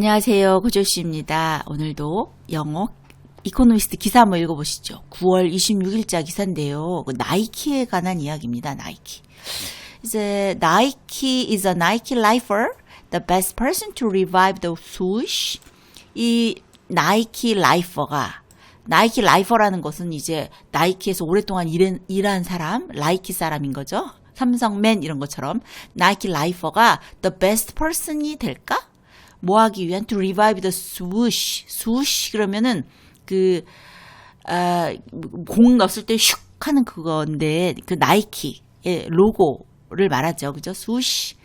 안녕하세요. 고조씨입니다. 오늘도 영어 이코노미스트 기사 한번 읽어보시죠. 9월 26일자 기사인데요. 나이키에 관한 이야기입니다. 나이키. 이제 Nike is a Nike lifer, the best person to revive the swoosh. 이 나이키 라이퍼가 나이키 라이퍼라는 것은 이제 나이키에서 오랫동안 일한 사람, 나이키 사람인 거죠. 삼성맨 이런 것처럼 나이키 라이퍼가 the best person이 될까? 뭐 하기 위한 to revive the swoosh. swoosh 그러면은 공 넣었을 때 슉 하는 그건데 그 나이키의 로고를 말하죠. 그죠? swoosh.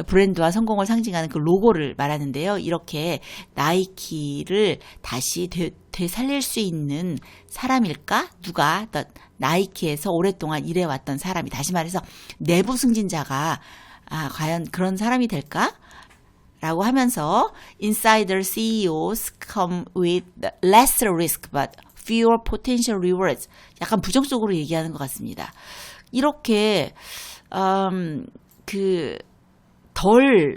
브랜드와 성공을 상징하는 그 로고를 말하는데요. 이렇게 나이키를 다시 되살릴 수 있는 사람일까? 누가? 나이키에서 오랫동안 일해왔던 사람이, 다시 말해서 내부 승진자가 과연 그런 사람이 될까? 라고 하면서 insider CEOs come with less risk but fewer potential rewards. 약간 부정적으로 얘기하는 것 같습니다. 이렇게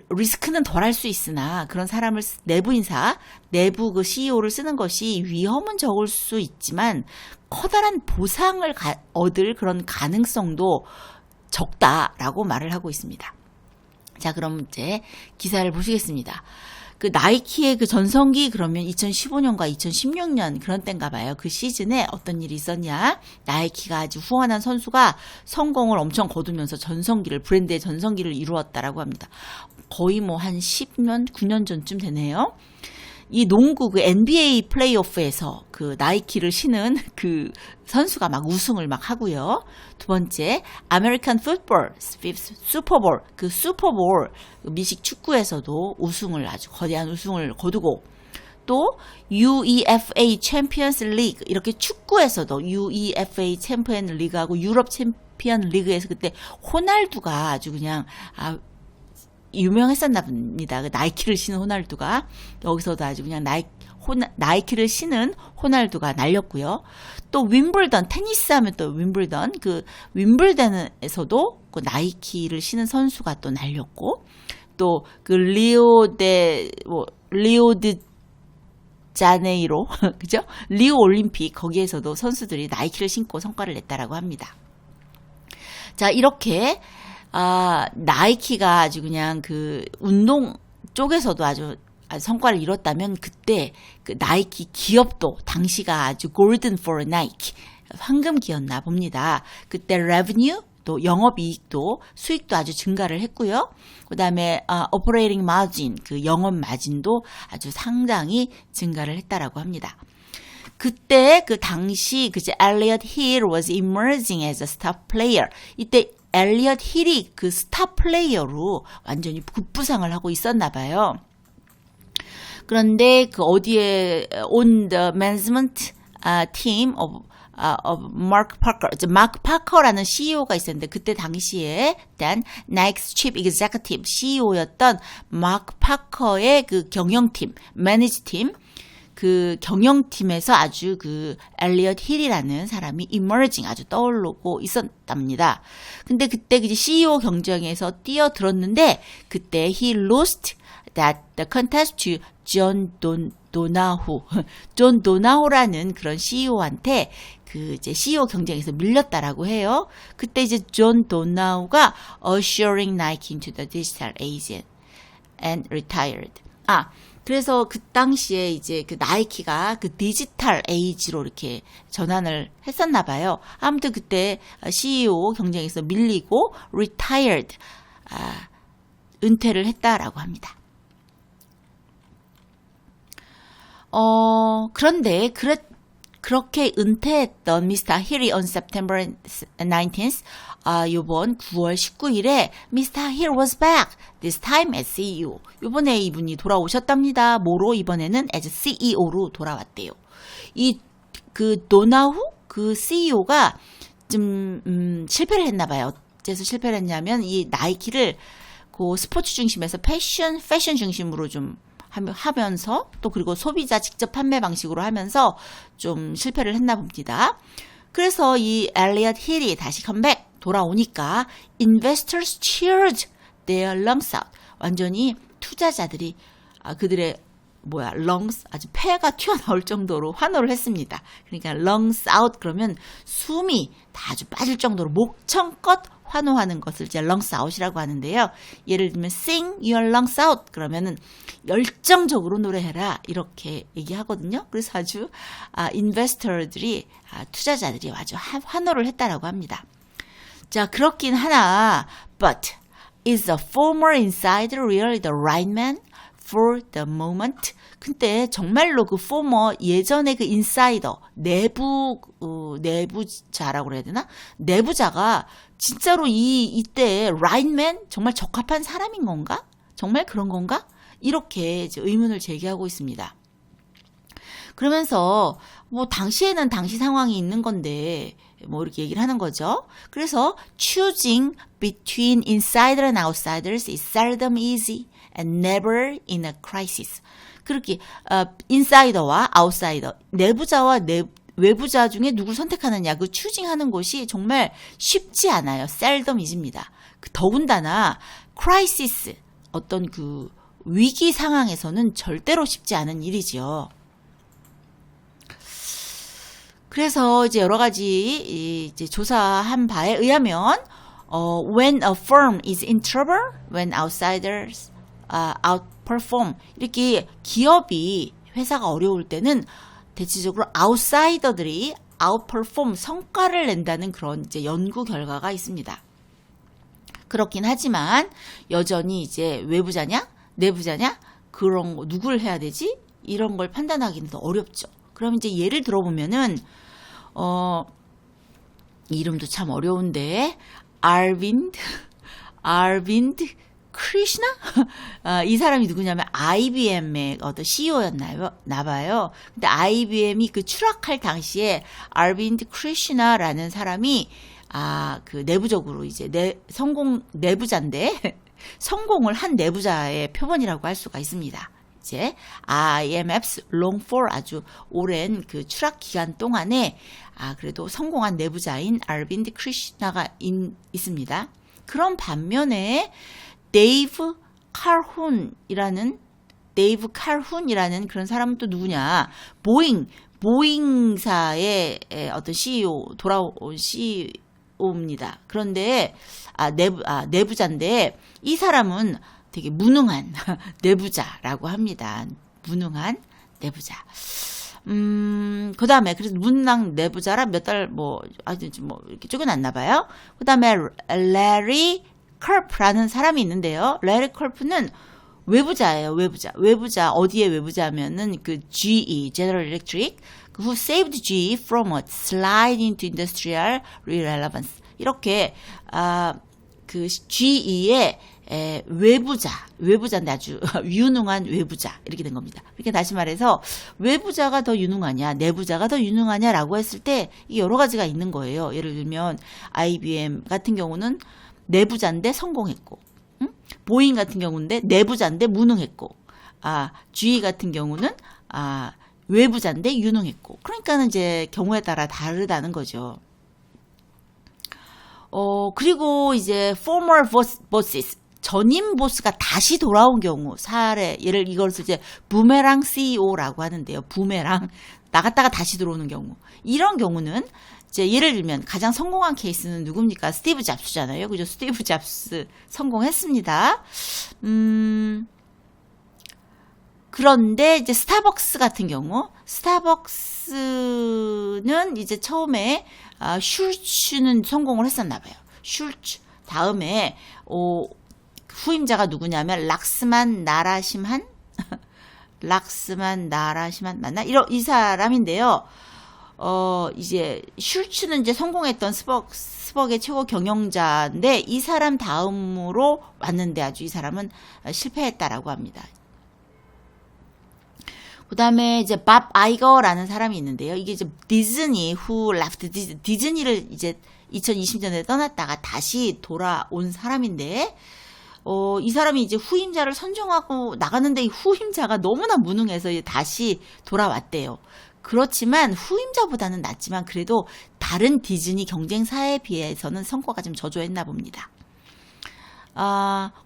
리스크는 덜 할 수 있으나 그런 사람을 내부 인사, 내부 그 CEO를 쓰는 것이 위험은 적을 수 있지만 커다란 보상을 얻을 그런 가능성도 적다라고 말을 하고 있습니다. 자, 그럼 이제 기사를 보시겠습니다. 그 나이키의 그 전성기 그러면 2015년과 2016년 그런 때인가 봐요. 그 시즌에 어떤 일이 있었냐? 나이키가 아주 후원한 선수가 성공을 엄청 거두면서 브랜드의 전성기를 이루었다라고 합니다. 거의 뭐 한 10년, 9년 전쯤 되네요. 이 농구 그 NBA 플레이오프에서 그 나이키를 신은 그 선수가 막 우승을 막 하고요. 두 번째, 아메리칸 풋볼, 슈퍼볼, 그 슈퍼볼 미식 축구에서도 아주 거대한 우승을 거두고, 또 UEFA 챔피언스 리그, 이렇게 축구에서도 UEFA 챔피언 리그하고 유럽 챔피언 리그에서 그때 호날두가 아주 그냥 유명했었나 봅니다. 그 나이키를 신은 호날두가 여기서도 아주 그냥 나이키를 신은 호날두가 날렸고요. 또 윈블던, 테니스 하면 또 윈블던, 그 윈블던에서도 그 나이키를 신은 선수가 또 날렸고, 또 그 리오드 자네이로 그죠? 리오 올림픽 거기에서도 선수들이 나이키를 신고 성과를 냈다라고 합니다. 자, 이렇게 나이키가 아주 그냥 그 운동 쪽에서도 아주 성과를 이뤘다면, 그때 그 나이키 기업도 당시가 아주 golden for Nike, 황금기였나 봅니다. 그때 revenue, 또 영업이익도, 수익도 아주 증가를 했고요. 그 다음에 operating margin, 그 영업 마진도 아주 상당히 증가를 했다라고 합니다. 그때 그 당시 그제 엘리엇 힐 was emerging as a star player. 이때 엘리엇 힐이 그 스타 플레이어로 완전히 급부상을 하고 있었나 봐요. 그런데 그 어디에 on the management team of Mark Parker, 마크 파커라는 CEO가 있었는데, 그때 당시에 일단 나이키's chief executive CEO였던 마크 파커의 그 경영팀, 매니지팀, 그 경영팀에서 아주 그 엘리엇 힐이라는 사람이 emerging, 아주 떠오르고 있었답니다. 근데 그때 그 CEO 경쟁에서 뛰어들었는데, 그때 he lost the contest to 존 도나후. 존 도나후라는 그런 CEO한테 그 이제 CEO 경쟁에서 밀렸다라고 해요. 그때 이제 존 도나후가 ushering Nike into the digital age and retired. 그래서 그 당시에 이제 그 나이키가 그 디지털 에이지로 이렇게 전환을 했었나 봐요. 아무튼 그때 CEO 경쟁에서 밀리고 retired, 은퇴를 했다라고 합니다. 그런데 그렇게 은퇴했던 미스터 힐이 on September 19th, 요번 9월 19일에 Mr. Hill was back, this time as CEO. 요번에 이분이 돌아오셨답니다. 뭐로? 이번에는 as CEO로 돌아왔대요. 그 도나후 그 CEO가 좀 실패를 했나 봐요. 어째서 실패를 했냐면, 이 나이키를 그 스포츠 중심에서 패션 중심으로 좀 하면서, 또 그리고 소비자 직접 판매 방식으로 하면서 좀 실패를 했나 봅니다. 그래서 이 엘리엇 힐이 다시 돌아오니까 investors cheered their lungs out. 완전히 투자자들이 그들의 lungs, 아주 폐가 튀어나올 정도로 환호를 했습니다. 그러니까 lungs out 그러면 숨이 다 아주 빠질 정도로 목청껏 환호하는 것을 이제 lungs out이라고 하는데요. 예를 들면 sing your lungs out 그러면은 열정적으로 노래해라 이렇게 얘기하거든요. 그래서 아주 인베스터들이 투자자들이 아주 환호를 했다라고 합니다. 자, 그렇긴 하나 but is the former insider really the right man for the moment? 근데 정말로 그 former 예전에 그 인사이더 내부자라고 그래야 되나? 내부자가 진짜로 이때 right man 정말 적합한 사람인 건가? 정말 그런 건가? 이렇게 이제 의문을 제기하고 있습니다. 그러면서 뭐 당시에는 당시 상황이 있는 건데 뭐 이렇게 얘기를 하는 거죠. 그래서 choosing between insider and outsiders is seldom easy and never in a crisis. 그렇게 인사이더와 아웃사이더, 내부자와 외부자 중에 누굴 선택하느냐 그 choosing하는 것이 정말 쉽지 않아요. seldom이집니다. 더군다나 crisis 어떤 그 위기 상황에서는 절대로 쉽지 않은 일이지요. 그래서 이제 여러 가지 이제 조사한 바에 의하면 when a firm is in trouble, when outsiders outperform 이렇게 기업이 회사가 어려울 때는 대체적으로 아웃사이더들이 outperform 성과를 낸다는 그런 이제 연구 결과가 있습니다. 그렇긴 하지만 여전히 이제 외부자냐, 내부자냐 그런 거 누굴 해야 되지? 이런 걸 판단하기는 더 어렵죠. 그럼 이제 예를 들어보면은 이름도 참 어려운데 아르빈드 크리시나? 이 사람이 누구냐면 IBM의 어떤 CEO였나 봐요. 근데 IBM이 그 추락할 당시에 아르빈드 크리시나라는 사람이 그 내부적으로 이제 내부자인데 성공을 한 내부자의 표본이라고 할 수가 있습니다. 이제 IMF's long for 아주 오랜 그 추락 기간 동안에 그래도 성공한 내부자인 아르빈드 크리시나가 있습니다. 그런 반면에 데이브 칼훈이라는 그런 사람은 또 누구냐? 보잉사의 어떤 CEO 돌아온 CEO입니다. 그런데 내부자인데 이 사람은 되게 무능한 내부자라고 합니다. 무능한 내부자. 그 다음에, 그래서 무능한 내부자라 몇 달, 이렇게 쪼개놨나 봐요. 그 다음에, 레리 컬프라는 사람이 있는데요. 레리 컬프는 외부자예요, 외부자, 어디에 외부자면은 그 GE, General Electric, who saved GE from a slide into industrial irrelevance. 이렇게, 그 GE의 외부자인데 아주 유능한 외부자 이렇게 된 겁니다. 그러니까 다시 말해서 외부자가 더 유능하냐 내부자가 더 유능하냐라고 했을 때 이게 여러 가지가 있는 거예요. 예를 들면 IBM 같은 경우는 내부자인데 성공했고 보잉 같은 경우인데 내부자인데 무능했고 GE 같은 경우는 외부자인데 유능했고 그러니까는 이제 경우에 따라 다르다는 거죠. 그리고 이제 former bosses 전임 보스가 다시 돌아온 경우 사례 이것을 이제 부메랑 CEO라고 하는데요. 부메랑 나갔다가 다시 들어오는 경우 이런 경우는 이제 예를 들면 가장 성공한 케이스는 누굽니까? 스티브 잡스잖아요. 그죠? 스티브 잡스 성공했습니다. 그런데 이제 스타벅스 같은 경우 스타벅스는 이제 처음에 슐츠는 성공을 했었나 봐요. 슐츠 다음에 후임자가 누구냐면 락스만 나라심한 맞나? 이 사람인데요. 이제 슐츠는 이제 성공했던 스벅의 최고 경영자인데 이 사람 다음으로 왔는데 아주 이 사람은 실패했다라고 합니다. 그 다음에 이제 밥 아이거라는 사람이 있는데요. 이게 이제 디즈니 who left 디즈니를 이제 2020년에 떠났다가 다시 돌아온 사람인데 이 사람이 이제 후임자를 선정하고 나갔는데 이 후임자가 너무나 무능해서 이제 다시 돌아왔대요. 그렇지만 후임자보다는 낫지만 그래도 다른 디즈니 경쟁사에 비해서는 성과가 좀 저조했나 봅니다.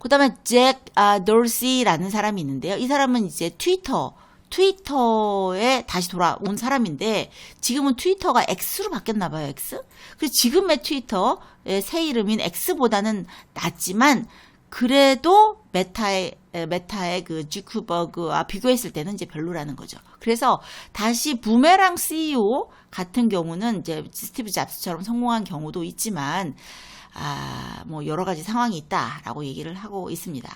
그 다음에 잭 돌시라는 사람이 있는데요. 이 사람은 이제 트위터 트위터에 다시 돌아온 사람인데 지금은 트위터가 X로 바뀌었나 봐요. X. 그래서 지금의 트위터의 새 이름인 X보다는 낫지만 그래도 메타의 그 주크버그와 비교했을 때는 이제 별로라는 거죠. 그래서 다시 부메랑 CEO 같은 경우는 이제 스티브 잡스처럼 성공한 경우도 있지만 뭐 여러 가지 상황이 있다라고 얘기를 하고 있습니다.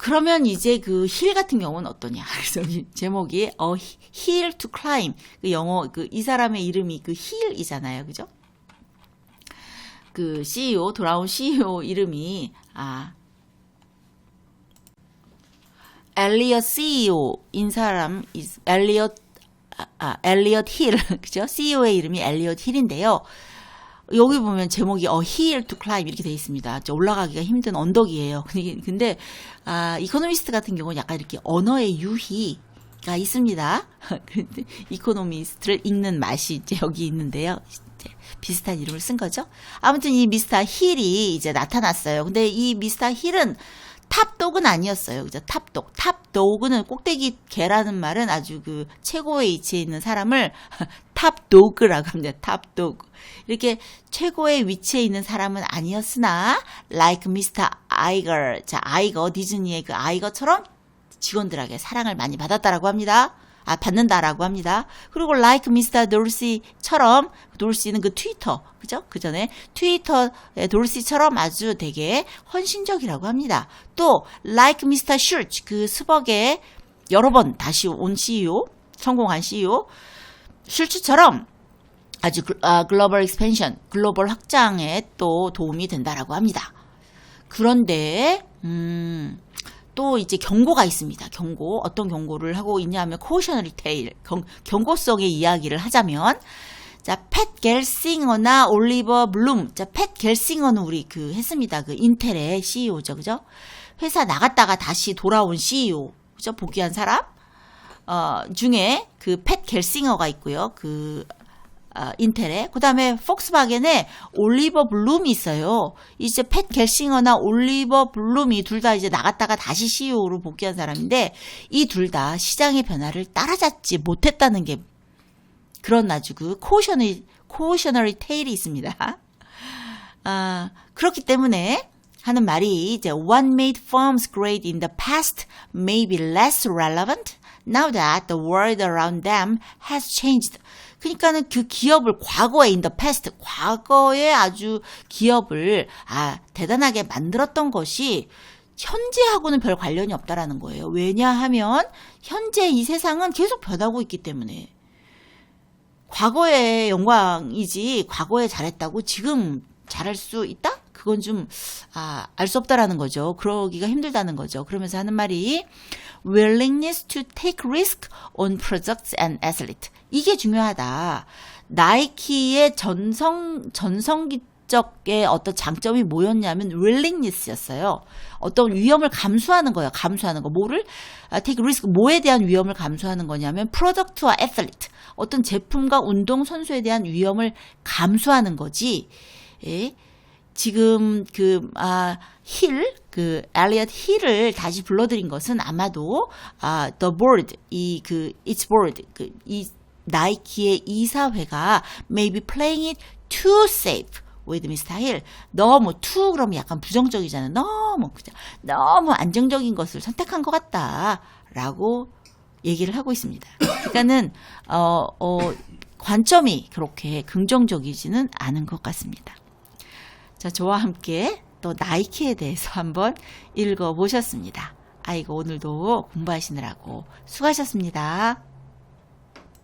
그러면 이제 그 힐 같은 경우는 어떠냐? 그래서 제목이 Hill to Climb. 그 영어 이 사람의 이름이 그 힐이잖아요, 그죠? 그 CEO 돌아온 CEO 이름이 엘리엇 CEO인 사람 엘리엇 힐 그죠? CEO의 이름이 엘리엇 힐인데요. 여기 보면 제목이 Hill to Climb 이렇게 돼 있습니다. 올라가기가 힘든 언덕이에요. 근데 이코노미스트 같은 경우는 약간 이렇게 언어의 유희가 있습니다. 이코노미스트를 읽는 맛이 이제 여기 있는데요. 이제 비슷한 이름을 쓴 거죠. 아무튼 이 미스터 힐이 이제 나타났어요. 근데 이 미스터 힐은 탑독은 아니었어요. 그죠? 탑독. 탑독은 꼭대기 개라는 말은 아주 그 최고의 위치에 있는 사람을 탑도그라고 합니다. 탑도그. 이렇게 최고의 위치에 있는 사람은 아니었으나 like Mr. Iger. 자, 아이거 디즈니의 그 아이거처럼 직원들에게 사랑을 많이 받았다라고 합니다. 받는다라고 합니다. 그리고 like Mr. Dorsey처럼 돌시는 그 트위터, 그죠? 그 전에 트위터의 돌시처럼 아주 되게 헌신적이라고 합니다. 또 like Mr. Schultz 그 스벅에 여러 번 다시 온 CEO, 성공한 CEO 슐츠처럼 아주 글로벌 익스펜션, 글로벌 확장에 또 도움이 된다라고 합니다. 그런데 또 이제 경고가 있습니다. 경고. 어떤 경고를 하고 있냐면 cautionary tale. 경고성의 이야기를 하자면 자, 팻 겔싱어나 올리버 블룸. 자, 팻 겔싱어는 우리 했습니다. 그 인텔의 CEO죠. 그죠? 회사 나갔다가 다시 돌아온 CEO. 그죠? 복귀한 사람 중에 그 팻 겔싱어가 있고요. 인텔에. 그 다음에 폭스바겐에 올리버 블룸이 있어요. 이제 팻 겔싱어나 올리버 블룸이 둘 다 이제 나갔다가 다시 CEO로 복귀한 사람인데 이 둘 다 시장의 변화를 따라잡지 못했다는 게 그런 아주 그 cautionary tale이 있습니다. 그렇기 때문에 하는 말이 이제 what made firms great in the past may be less relevant now that the world around them has changed. 그러니까는 그 기업을 과거에 in the past, 과거에 아주 기업을 대단하게 만들었던 것이 현재하고는 별 관련이 없다라는 거예요. 왜냐하면 현재 이 세상은 계속 변하고 있기 때문에 과거의 영광이지 과거에 잘했다고 지금 잘할 수 있다? 그건 좀 알 수 없다라는 거죠. 그러기가 힘들다는 거죠. 그러면서 하는 말이 willingness to take risk on products and athletes. 이게 중요하다. 나이키의 전성기적의 어떤 장점이 뭐였냐면 willingness였어요. 어떤 위험을 감수하는 거예요. 감수하는 거. 뭐를? take risk. 뭐에 대한 위험을 감수하는 거냐면 프로덕트와 애슬리트. 어떤 제품과 운동선수에 대한 위험을 감수하는 거지. 예? 지금 엘리엇 힐을 다시 불러들인 것은 아마도 the board, its board, 이 나이키의 이사회가 maybe playing it too safe with Mr. Hill. 너무 too 그러면 약간 부정적이잖아요. 너무 안정적인 것을 선택한 것 같다라고 얘기를 하고 있습니다. 그러니까는 관점이 그렇게 긍정적이지는 않은 것 같습니다. 자, 저와 함께 또 나이키에 대해서 한번 읽어보셨습니다. 아이고, 오늘도 공부하시느라고 수고하셨습니다.